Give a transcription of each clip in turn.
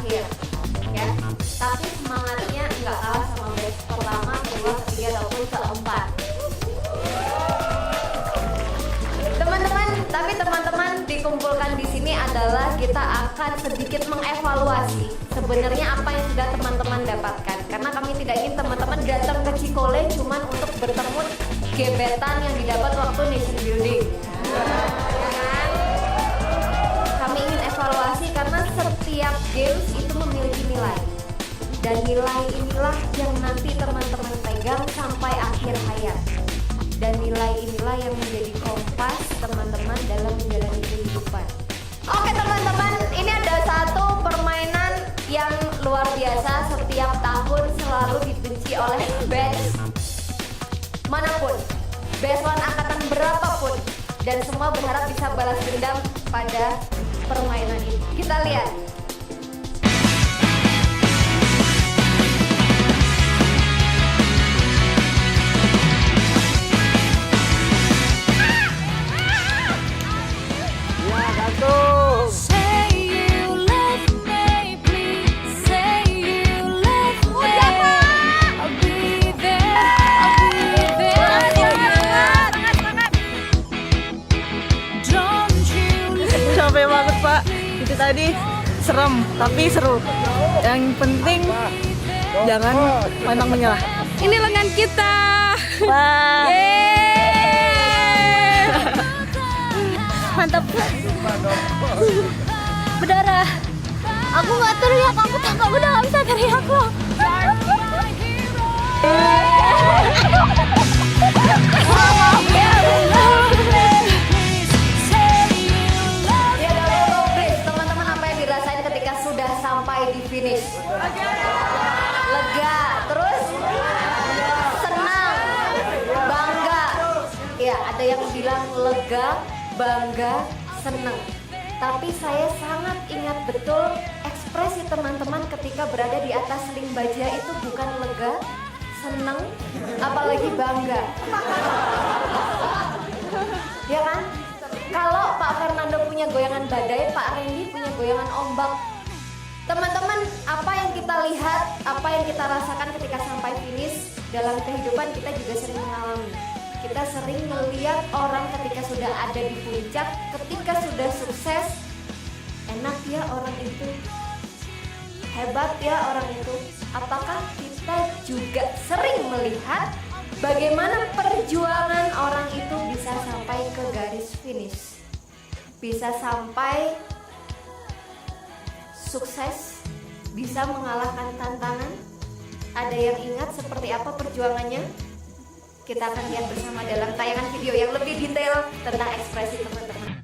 akhir ya. Tapi semangatnya nggak kalah sama batch pertama, kedua, ketiga ataupun keempat. Teman-teman dikumpulkan di sini adalah kita akan sedikit mengevaluasi sebenarnya apa yang sudah teman-teman dapatkan. Karena kami tidak ingin teman-teman datang ke Cikole cuman untuk bertemu gebetan yang didapat waktu nation building. Kami ingin evaluasi karena setiap games itu memiliki nilai. Dan nilai inilah yang nanti teman-teman pegang sampai akhir hayat. Dan nilai inilah yang menjadi kompas teman-teman dalam menjalani kehidupan. Oke teman-teman, ini ada satu permainan yang luar biasa, setiap tahun selalu dibenci oleh batch manapun, batch one angkatan berapapun, dan semua berharap bisa balas dendam pada permainan ini. Kita lihat. Capek banget Pak, itu tadi serem tapi seru. Yang penting jangan pantang menyerah. Ini lengan kita. Wah. Mantap. Berdarah. Aku nggak teriak, aku udah nggak bisa teriak loh. Teman-teman, apa yang dirasain ketika sudah sampai di finish? Lega, terus senang, bangga. Ya, ada yang bilang lega, bangga, senang. Tapi saya sangat ingat betul ekspresi teman-teman ketika berada di atas ring baja itu bukan lega, senang, apalagi bangga. Ya kan? Kalau Pak Fernando punya goyangan badai, Pak Randy punya goyangan ombak. Teman-teman, apa yang kita lihat, apa yang kita rasakan ketika sampai finish dalam kehidupan kita juga sering mengalami. Kita sering melihat orang ketika sudah ada di puncak, ketika sudah sukses, enak ya orang itu, hebat ya orang itu. Apakah kita juga sering melihat bagaimana perjuangan orang itu bisa sampai ke garis finish, bisa sampai sukses, bisa mengalahkan tantangan? Ada yang ingat seperti apa perjuangannya? Kita akan lihat bersama dalam tayangan video yang lebih detail tentang ekspresi teman-teman.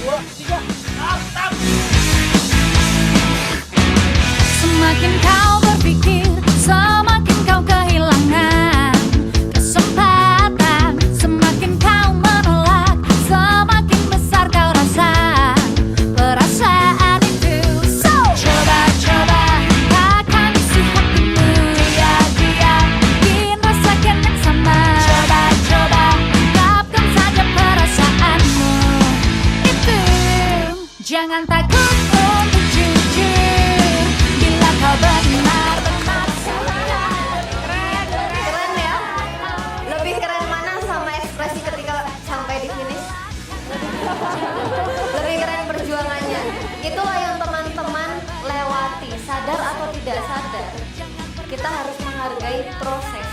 2, 3, up. Semakin kau berpikir, semakin kau kehilangan kesempatan. Semakin kau menolak, semakin besar kau rasa perasaan itu. So, coba takkan isi hatimu, diam bikin rasakan yang sama. Coba ungkapkan saja perasaanmu itu. Jangan takut untuk jujur bila kau benar-benar sadar. Keren ya? Lebih keren mana sama ekspresi ketika sampai di finish? Lebih keren perjuangannya. Itulah yang teman-teman lewati, sadar atau tidak sadar. Kita harus menghargai proses.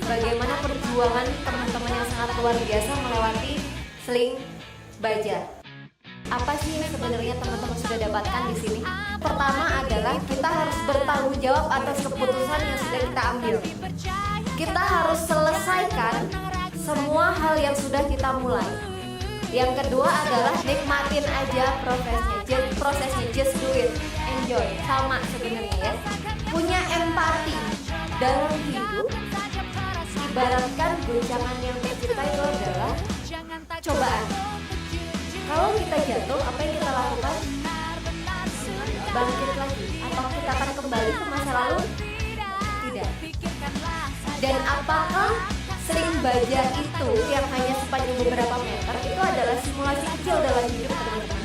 Bagaimana perjuangan teman-teman yang sangat luar biasa melewati sling baja. Apa sih yang sebenarnya teman-teman sudah dapatkan di sini? Pertama adalah kita harus bertanggung jawab atas keputusan yang sudah kita ambil. Kita harus selesaikan semua hal yang sudah kita mulai. Yang kedua adalah nikmatin aja prosesnya, just do it, enjoy. Sama sebenarnya ya. Punya empati dalam hidup. Ibaratkan guncangan yang tercipta itu adalah cobaan. Kalau kita jatuh, apa yang kita lakukan? Bangkit lagi. Apakah kita akan kembali ke masa lalu? Tidak. Dan apakah sling baja itu yang hanya sepanjang beberapa meter itu adalah simulasi kecil dalam hidup teman-teman?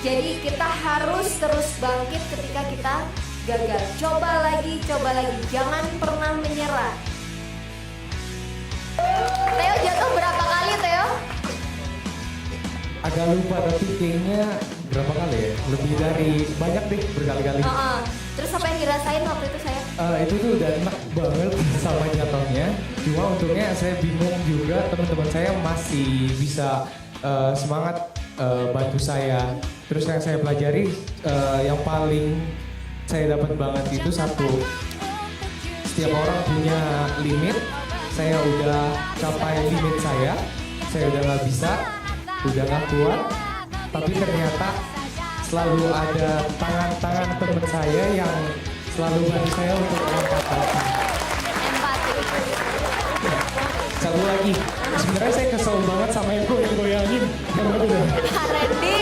Jadi kita harus terus bangkit ketika kita gagal. Coba lagi, jangan pernah menyerah. Theo jatuh berapa kali, Theo? Agak lupa tapi kayaknya berapa kali ya? Lebih dari banyak deh, berkali-kali. Terus apa yang dirasain waktu itu saya? Itu tuh udah enak banget sama jatuhnya. Cuma untungnya saya bingung juga teman-teman saya masih bisa semangat bantu saya. Terus yang saya pelajari yang paling saya dapat banget itu satu, setiap orang punya limit. Saya udah capai limit saya udah nggak bisa, udah nggak kuat. Tapi ternyata selalu ada tangan-tangan teman saya yang selalu bantu saya untuk angkat lagi. Empati. Satu lagi, sebenarnya saya kesel banget sama yang goyang-goyangin. Randy.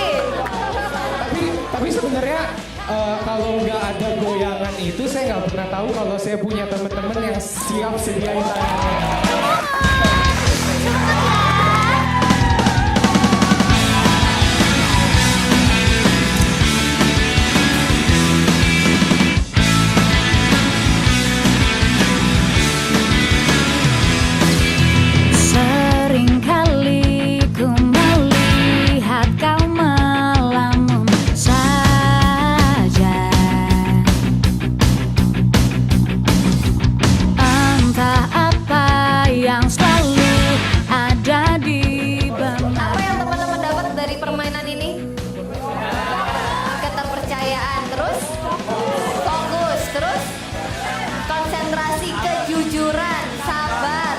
Tapi sebenarnya kalau nggak ada goyangan itu saya nggak pernah tahu kalau saya punya teman-teman yang siap sediain tangannya. Seringkali ku melihat kau melamun saja. Entah apa yang selalu ada di benak. Apa yang teman-teman dapat dari permainan ini? Keterpercayaan, terus fokus, terus konsentrasi, kejujuran, sabar.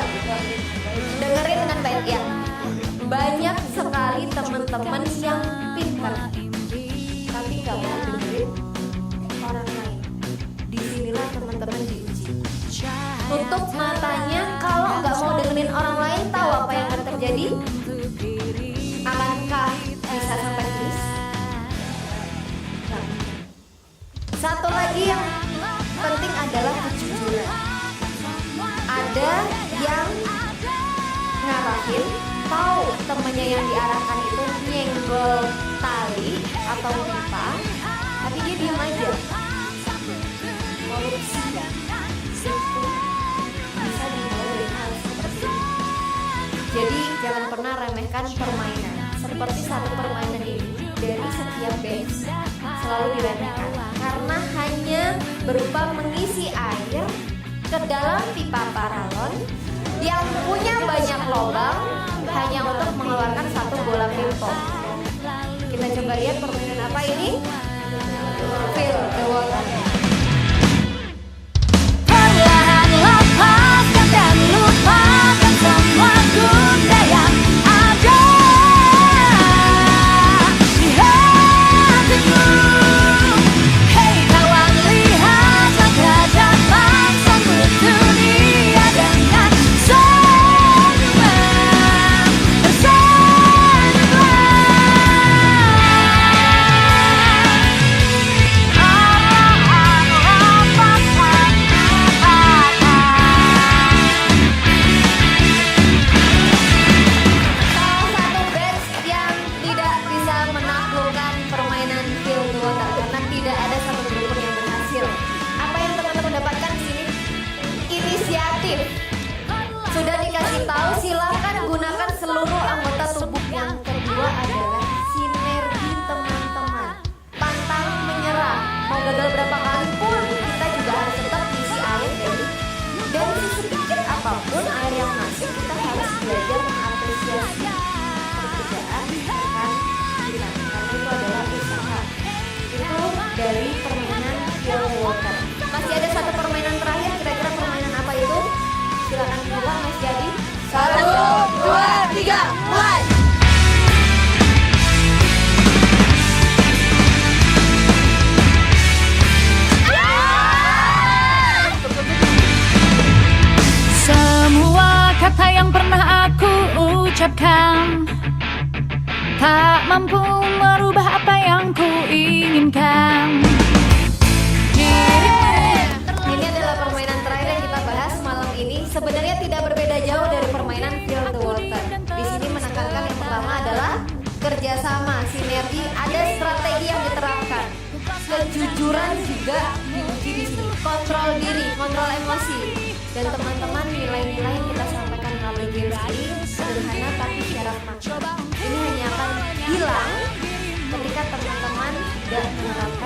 Dengerin dengan baik ya. Banyak sekali teman-teman yang pintar, tapi nggak mau dengerin orang lain. Disinilah teman-teman diuji. Tutup matanya, kalau nggak mau dengerin orang lain, tahu apa yang akan terjadi? Akankah bisa sampai tulis? Satu lagi yang penting adalah kejujuran. Ada yang ngarahin, tahu temennya yang diarahkan itu nyenggol tali atau pipa, tapi dia diam aja. Korupsi itu bisa dimulai dari hal seperti ini. Jadi jangan pernah remehkan permainan. Seperti satu permainan ini dari setiap batch selalu diremehkan karena hanya berupa mengisi air ke dalam pipa paralon yang punya banyak lubang hanya untuk mengeluarkan satu bola pingpong. Kita coba lihat permainan apa ini? Fill the water. Perlahan lepaskan dan lupakan semua duka yang ada di hatimu. Hei kawan, lihatlah ke depan, sambut dunia dengan senyuman, tersenyumlah. Salah satu batch yang tidak bisa menaklukkan permainan Fill the Water karena tidak ada satu grup pun yang berhasil. Apa yang teman-teman dapatkan di sini? Inisiatif. Sudah dikasih tahu, silakan gunakan seluruh anggota tubuh. Yang kedua adalah sinergi teman-teman. Pantang menyerah. Mau gagal berapa kali pun kita juga harus tetap isi air dari sedikit apapun air yang masuk. Kita harus belajar mengapresiasi pekerjaan rekan kita karena itu adalah usaha. Itu dari permainan Fill the Water. Masih ada satu permainan terakhir, kira-kira permainan apa itu? Silakan dibuka Mas Jadi. 1, 2, 3, mulai. Semua kata yang pernah aku ucapkan tak mampu merubah apa yang ku inginkan. Ini adalah permainan terakhir yang kita bahas malam ini. Sebenarnya tidak berbeda jauh dari permainan Fill the Water. Di sini menekankan yang pertama adalah kerjasama, sinergi, ada strategi kejujuran juga diuji di sini. Kontrol diri, kontrol emosi. Dan teman-teman, nilai-nilai yang kita sampaikan melalui games ini sederhana tapi syarat makna. Ini hanya akan hilang ketika teman-teman tidak menerapkan